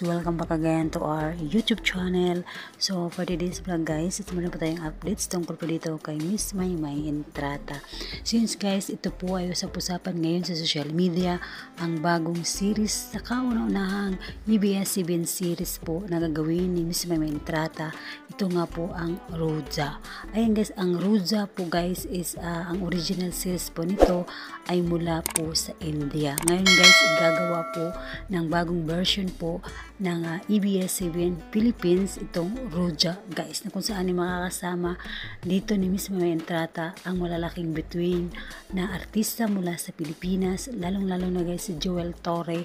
welcome back again to our YouTube channel. So for today's vlog guys, meron po tayong updates tungkol po dito kay Miss Maymay Entrata. Since guys, ito po ay usap-usapan ngayon sa social media ang bagong series sa kauna-unahang ABS-CBN series po na gagawin ni Miss Maymay Entrata. Ito nga po ang Roja. Ayan guys, ang Roja po guys is ang original series po nito ay mula po sa India. Ngayon guys, igagawa po ng bagong version po ng ABS-CBN Philippines itong Roja guys, na kung saan ay makakasama dito ni Miss Maymay Entrata ang malalaking bituin na artista mula sa Pilipinas, lalong-lalo na guys si Joel Torre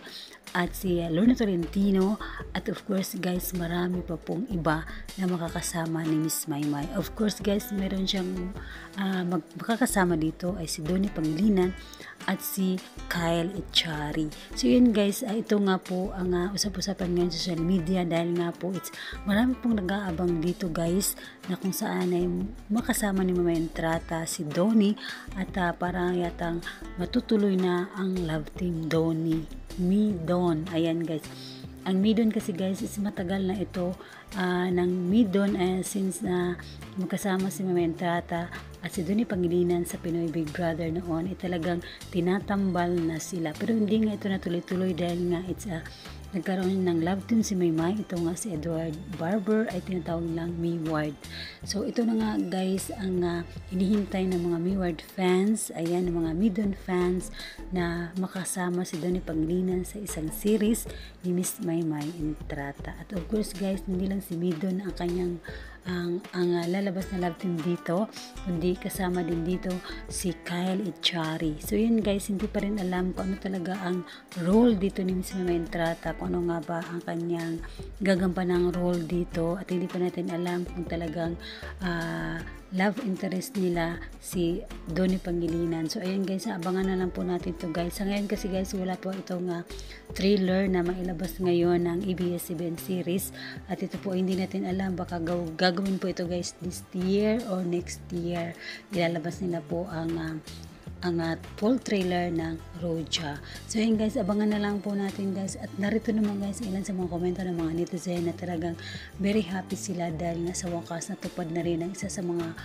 at si Lorna Tolentino, at of course guys marami pa pong iba na makakasama ni Miss Maymay. Of course guys, meron siyang makakasama dito ay si Donnie Pangilinan at si Kyle Echari. So yun guys, ito nga po ang usap-usapan ngayon sa social media dahil nga po marami pong nag-aabang dito guys na kung saan ay makasama ni Maymay Entrata si Donnie at parang yatang matutuloy na ang love team Donnie Midon. Ayan guys, ang Midon kasi guys is matagal na ito ng Midon since na magkasama si Maymay Entrata at si Donnie Pangilinan sa Pinoy Big Brother noon, talagang tinatambal na sila, pero hindi nga ito natuloy-tuloy dahil nga nagkaroon ng love team si Maymay. Ito nga si Edward Barber ay tinatawag lang Mayward. So ito na nga guys ang hinihintay ng mga Mayward fans, ayan, ng mga Midon fans na makasama si Donnie Pangilinan sa isang series ni Miss Maymay Entrata. At of course guys, hindi lang si Midon ang kanyang lalabas na love team dito, kundi kasama din dito si Kyle Echari. So yun guys, hindi pa rin alam kung ano talaga ang role dito ni Miss Maymay Entrata, kung ano nga ba ang kanyang gagampanang role dito, at hindi pa natin alam kung talagang love interest nila si Donnie Pangilinan. So ayan guys, abangan na lang po natin to guys. Sa ngayon kasi guys, wala po itong trailer na mailabas ngayon ng ABS-CBN series, at ito po hindi natin alam, baka gagawin po ito guys this year or next year. Ilalabas nila po ang full trailer ng Roja. So yun guys, abangan na lang po natin guys. At narito naman guys ilan sa mga komento ng mga netizen na talagang very happy sila dahil nasa wakas natupad na rin ang isa sa mga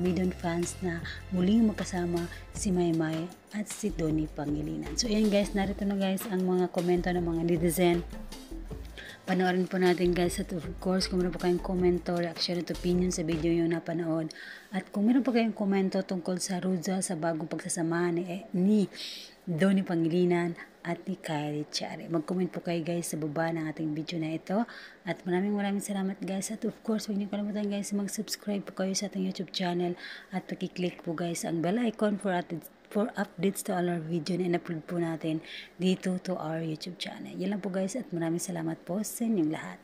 Midon fans na muling magkasama si Maymay at si Donnie Pangilinan. So yun guys, narito na guys ang mga komento ng mga netizen. Panoorin po natin guys, at of course kung meron po kayong komento, reaction at opinion sa video yung napanood, at kung meron po kayong komento tungkol sa Roja, sa bagong pagsasamahan ni Donnie Pangilinan at ni Kyle Echari, mag-comment po kayo guys sa baba ng ating video na ito. At maraming salamat guys, at of course huwag niyo kalimutan guys mag-subscribe po kayo sa ating YouTube channel at pag-click po guys ang bell icon for updates to all our video na in-upload po natin dito to our YouTube channel. Yan lang po guys, at maraming salamat po sa inyong lahat.